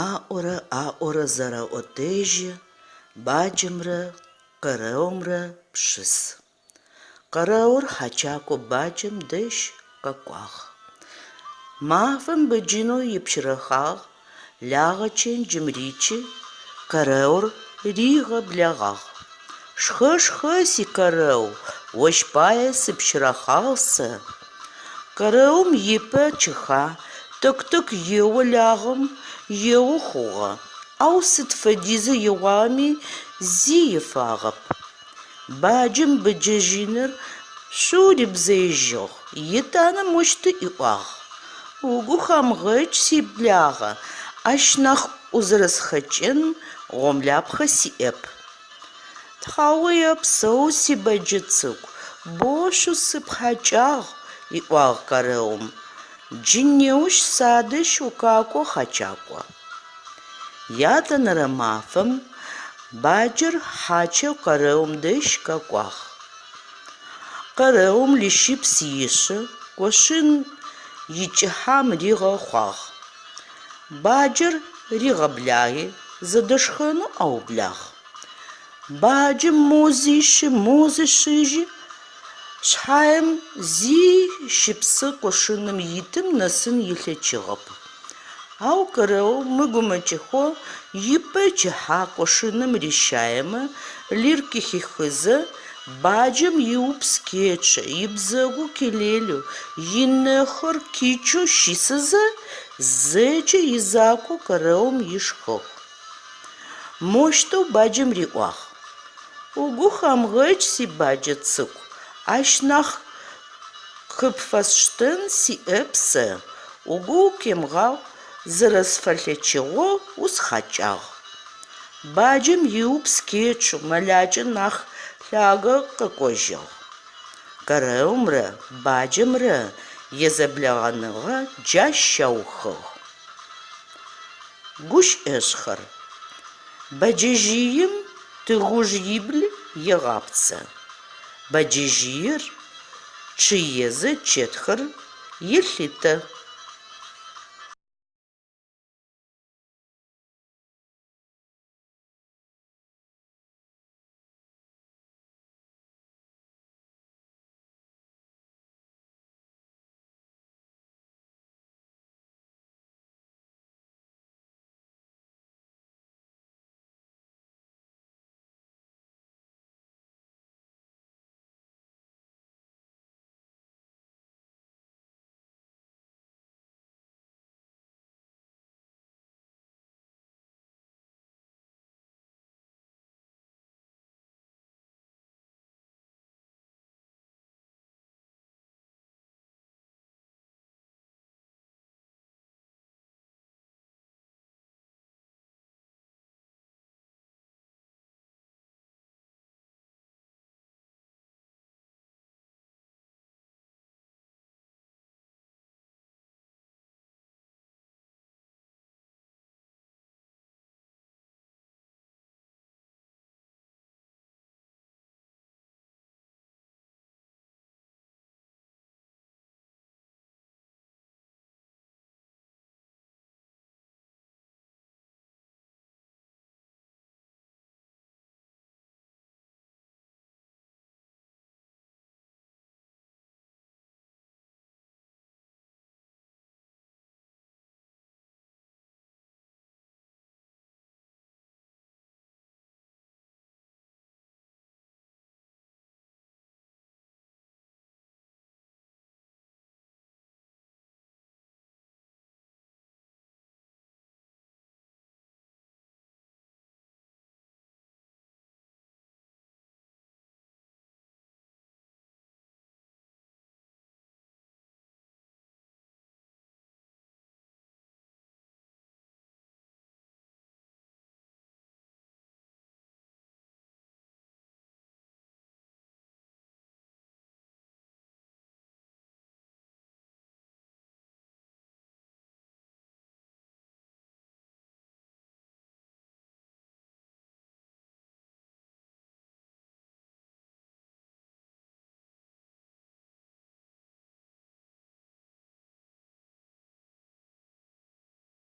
аӏорэ зэрэӏотежьы баджэмрэ къэрэумрэ пшыс. Къэрэур хьэчакӏо баджэм дэжь къэкӏуагъ. Мафэм бэджынэу ипщэрыхьагъ, лагъэ ченджым ричи, къэрэур ригъэблэгъагъ. Шхэ си къэрэу, ощ пае сыпщэрыхьагъ сэ. Къэрэум ипэ чыха, тык еуэ лагъэм еуэ хъугъэ, ау сыд фэдизу игъуами зи ифагъэп. Баджэм быджэжьыныр шъури бзэижьыгъ, итӏанэ мощты иӏуагъ. Угухэмгъэкӏ сиблагъэ, ащ нахь узэрэсхэкӏын гъомлапхъэ сиӏэп. Тхьауегъэпсэу си бэджэ цӏыкӏу, бошъу сыпхьакӏагъ, иӏуагъ къэрэум. Джы неущ садэжь укъакӏо хьэчакӏо. Ятӏонэрэ мафэм баджэр хьачэу къэрэум дэжь къэкӏуагъ. Къэрэум лышъипс ишъы, къошын икӏыхьам ригъэхъуагъ. Баджэр ригъэблагъи, зэдэшхэнэу ӏэублагъ. Баджэм мози шыжьи, шъхьаем зи щыпсы къошыным итым нэсын илъэкӏыгъэп. Ау къэрэум мыгумэкӏыхьо ипэ кӏыхьа къошыным рищаемэ, лыр къихыхызэ, баджэм иупс къечъэ, ибзэгу къилэлъу, инэхэр къичъэу щысызэ, зэкӏэ изакъоу къэрэум ишхыгъ. Мощтэу баджэм риӏуагъ. Угухэмгъэкӏ си баджэ цӏыкӏу, ащ нахь къыпфэсштэн сиӏэп сэ. Угу укъемгъагъ, зэрэсфэлъэкӏыгъо усхьакӏагъ. Баджэм иупс къечъэу, мэлакӏэ нахь лъагэ къэкӏожьыгъ. Къэрэумрэ баджэмрэ езэблэгъэныгъэ джащ щаухыгъ. Гущыӏэшъхэр. Бэджэжъыем тыгъужъ ибл егъапцӏэ. Бэджэжъыер чъыезэ чэтхэр елъытэ.